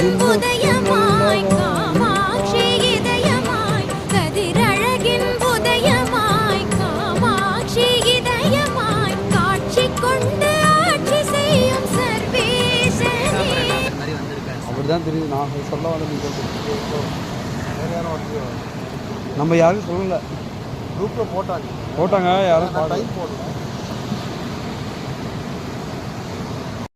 உதயமாய் காமாட்சி இதயமாய் கதிரழகின் உதயமாய் காமாட்சி இதயமாய் காட்சி கொண்டு ஆட்சி செய்யும் சர்வேசனே. அப்படிதான் தெரியுது. நான் சொல்ல வந்து நம்ம யாரும் சொல்லல. குரூப்ல போட்டாங்க யாரும் டைம் போடல.